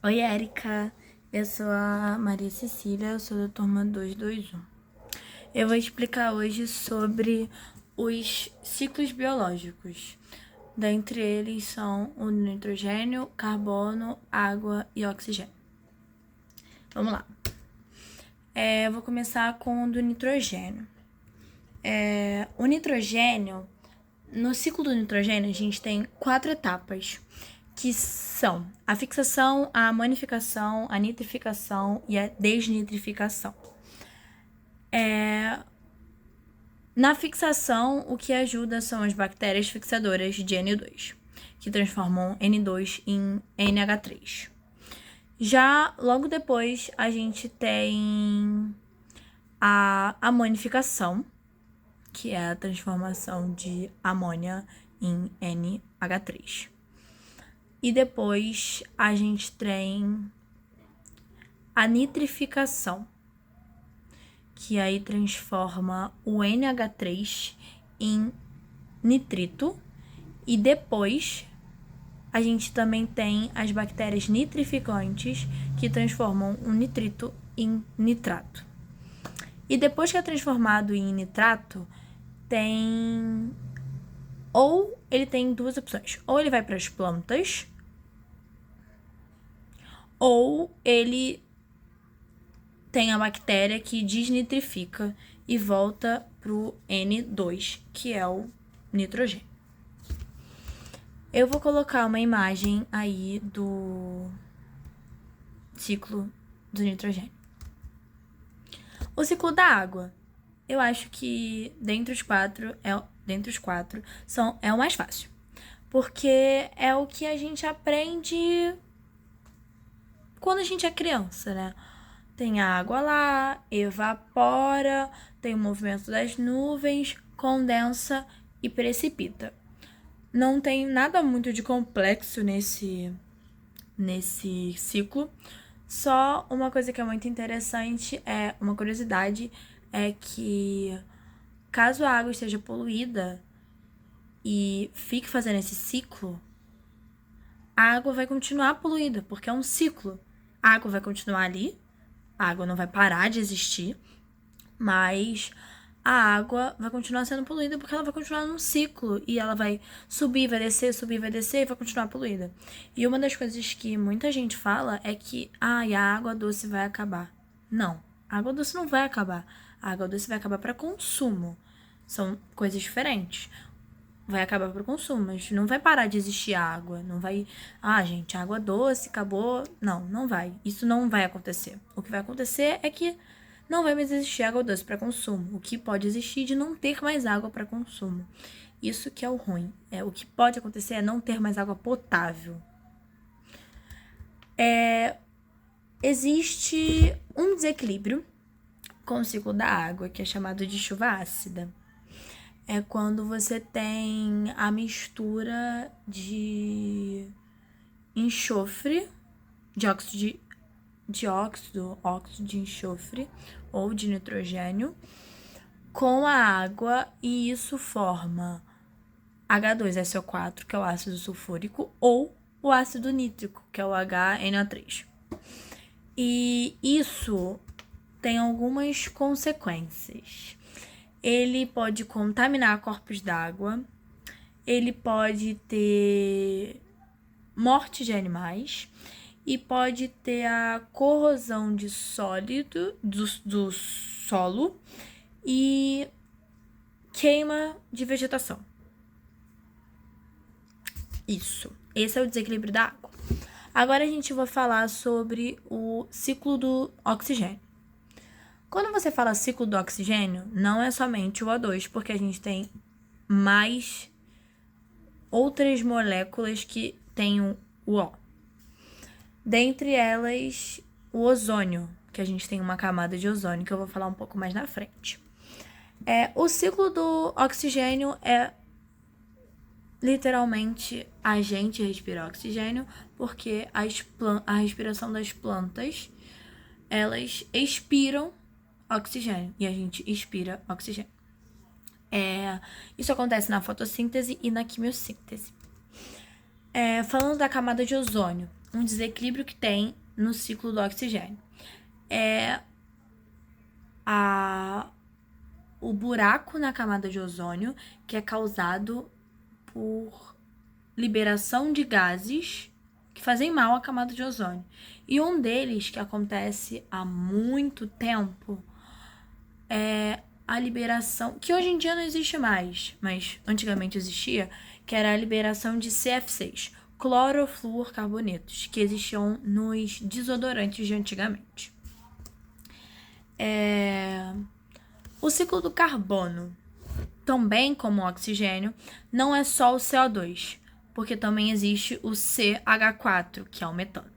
Oi, Érica. Eu sou a Maria Cecília, eu sou da turma 221. Eu vou explicar hoje sobre os ciclos biológicos. Dentre eles são o nitrogênio, carbono, água e oxigênio. Vamos lá. Eu vou começar com o do nitrogênio. O nitrogênio, no ciclo do nitrogênio, a gente tem 4 etapas, que são a fixação, a amonificação, a nitrificação e a desnitrificação. Na fixação, o que ajuda são as bactérias fixadoras de N2, que transformam N2 em NH3. Já logo depois, a gente tem a amonificação, que é a transformação de amônia em NH3. E depois a gente tem a nitrificação, que aí transforma o NH3 em nitrito. E depois a gente também tem as bactérias nitrificantes, que transformam o nitrito em nitrato. E depois que é transformado em nitrato, ele tem duas opções. Ou ele vai para as plantas, ou ele tem a bactéria que desnitrifica e volta pro N2, que é o nitrogênio. Eu vou colocar uma imagem aí do ciclo do nitrogênio. O ciclo da água. Eu acho que dentre os quatro é o mais fácil. Porque é o que a gente aprende quando a gente é criança, né? Tem a água lá, evapora, tem o movimento das nuvens, condensa e precipita. Não tem nada muito de complexo nesse ciclo. Só uma coisa que é muito interessante, uma curiosidade, é que caso a água esteja poluída e fique fazendo esse ciclo, a água vai continuar poluída, porque é um ciclo. A água vai continuar ali, a água não vai parar de existir, mas a água vai continuar sendo poluída porque ela vai continuar num ciclo e ela vai subir, vai descer e vai continuar poluída. E uma das coisas que muita gente fala é que a água doce vai acabar. Não, a água doce não vai acabar. A água doce vai acabar para consumo. São coisas diferentes. Vai acabar para consumo, mas não vai parar de existir água. Não vai, gente, água doce acabou. Não, não vai. Isso não vai acontecer. O que vai acontecer é que não vai mais existir água doce para consumo. O que pode existir de não ter mais água para consumo. Isso que é o ruim. O que pode acontecer é não ter mais água potável. Existe um desequilíbrio com o ciclo da água, que é chamado de chuva ácida. É quando você tem a mistura de enxofre, óxido de enxofre ou de nitrogênio com a água, e isso forma H2SO4, que é o ácido sulfúrico, ou o ácido nítrico, que é o HNO3. E isso tem algumas consequências. Ele pode contaminar corpos d'água, ele pode ter morte de animais e pode ter a corrosão de sólido do solo e queima de vegetação. Esse é o desequilíbrio da água. Agora a gente vai falar sobre o ciclo do oxigênio. Quando você fala ciclo do oxigênio, não é somente o O2, porque a gente tem mais outras moléculas que têm o O. Dentre elas, o ozônio, que a gente tem uma camada de ozônio, que eu vou falar um pouco mais na frente. O ciclo do oxigênio é literalmente a gente respira oxigênio, porque a respiração das plantas, elas expiram oxigênio e a gente expira oxigênio. Isso acontece na fotossíntese e na quimiossíntese. Falando da camada de ozônio, um desequilíbrio que tem no ciclo do oxigênio. É o buraco na camada de ozônio, que é causado por liberação de gases que fazem mal à camada de ozônio. E um deles, que acontece há muito tempo, é a liberação, que hoje em dia não existe mais, mas antigamente existia, que era a liberação de CF6, clorofluorcarbonetos, que existiam nos desodorantes de antigamente. O ciclo do carbono, também como o oxigênio, não é só o CO2, porque também existe o CH4, que é o metano.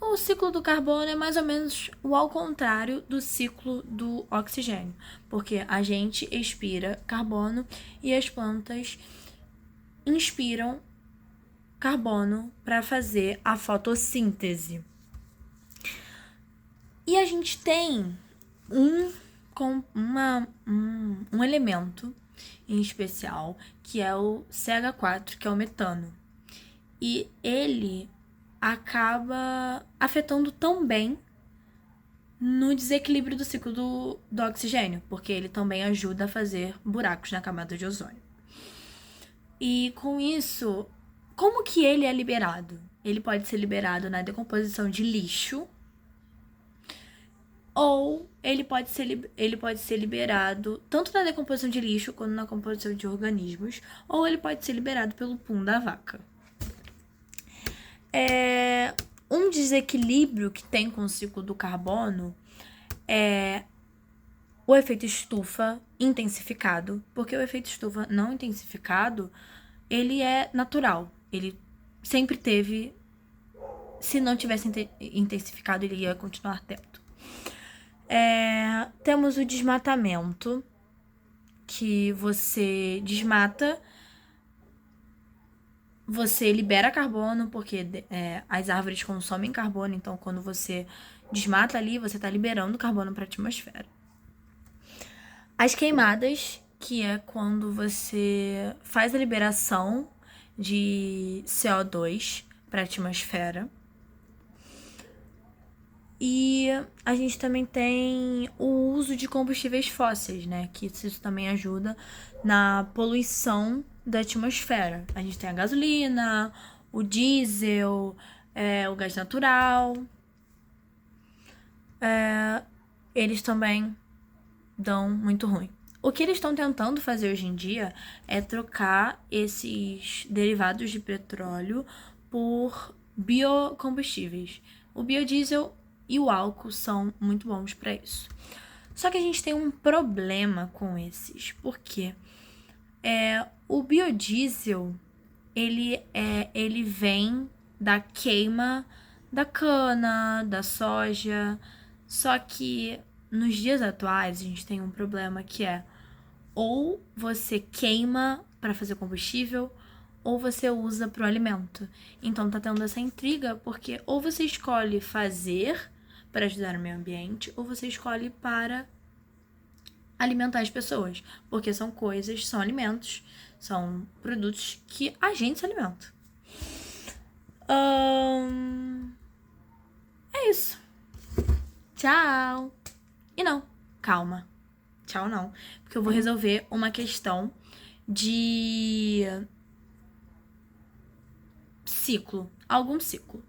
O ciclo do carbono é mais ou menos o ao contrário do ciclo do oxigênio, porque a gente expira carbono e as plantas inspiram carbono para fazer a fotossíntese. E a gente tem um elemento em especial, que é o CH4, que é o metano. E ele acaba afetando também no desequilíbrio do ciclo do oxigênio, porque ele também ajuda a fazer buracos na camada de ozônio. E com isso, como que ele é liberado? Ele pode ser liberado na decomposição de lixo, ou ele pode ser liberado tanto na decomposição de lixo quanto na composição de organismos, ou ele pode ser liberado pelo pum da vaca. Um desequilíbrio que tem com o ciclo do carbono é o efeito estufa intensificado, porque o efeito estufa não intensificado, ele é natural, ele sempre teve, se não tivesse intensificado, ele ia continuar tendo. Temos o desmatamento, que você desmata, você libera carbono, porque as árvores consomem carbono, então quando você desmata ali, você está liberando carbono para a atmosfera. As queimadas, que é quando você faz a liberação de CO2 para a atmosfera. E a gente também tem o uso de combustíveis fósseis, né? Que isso também ajuda na poluição da atmosfera. A gente tem a gasolina, o diesel, o gás natural. Eles também dão muito ruim. O que eles estão tentando fazer hoje em dia é trocar esses derivados de petróleo por biocombustíveis. O biodiesel e o álcool são muito bons para isso. Só que a gente tem um problema com esses, porque o biodiesel ele vem da queima da cana, da soja, só que nos dias atuais a gente tem um problema que é ou você queima para fazer combustível ou você usa para o alimento. Então tá tendo essa intriga, porque ou você escolhe fazer para ajudar o meio ambiente, ou você escolhe para alimentar as pessoas, porque são alimentos, são produtos que a gente se alimenta. É isso. Tchau. E não, calma. Tchau não, porque eu vou resolver uma questão de ciclo, algum ciclo.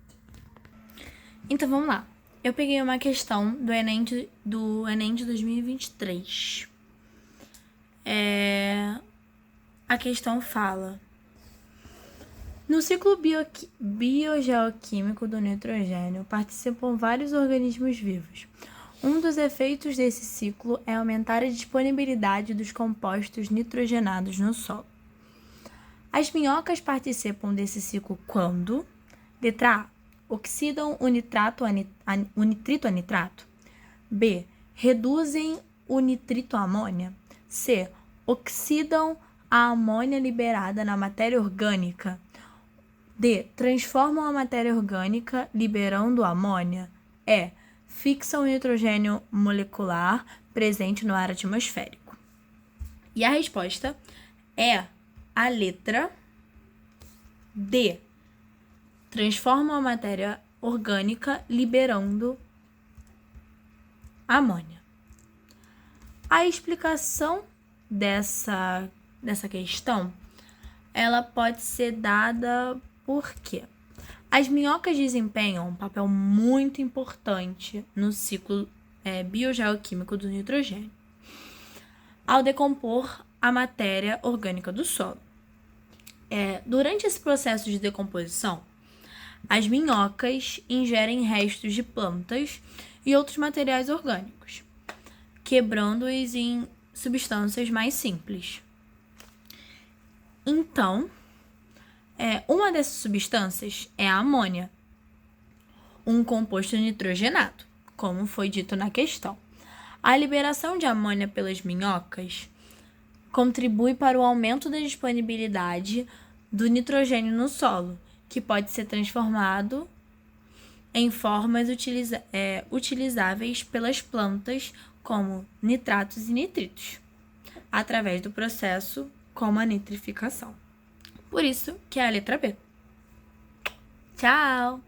Então vamos lá. Eu peguei uma questão do Enem de 2023. A questão fala: no ciclo biogeoquímico do nitrogênio participam vários organismos vivos. Um dos efeitos desse ciclo é aumentar a disponibilidade dos compostos nitrogenados no solo. As minhocas participam desse ciclo quando: letra A, oxidam o nitrito a nitrato. B, reduzem o nitrito a amônia. C, oxidam a amônia liberada na matéria orgânica. D, transformam a matéria orgânica liberando amônia. E, fixam o nitrogênio molecular presente no ar atmosférico. E a resposta é a letra D, transformam a matéria orgânica, liberando amônia. A explicação dessa questão, ela pode ser dada porque as minhocas desempenham um papel muito importante no ciclo biogeoquímico do nitrogênio, ao decompor a matéria orgânica do solo. Durante esse processo de decomposição, as minhocas ingerem restos de plantas e outros materiais orgânicos, quebrando-os em substâncias mais simples. Então, uma dessas substâncias é a amônia, um composto nitrogenado, como foi dito na questão. A liberação de amônia pelas minhocas contribui para o aumento da disponibilidade do nitrogênio no solo, que pode ser transformado em formas utilizáveis pelas plantas, como nitratos e nitritos, através do processo como a nitrificação. Por isso que é a letra B. Tchau!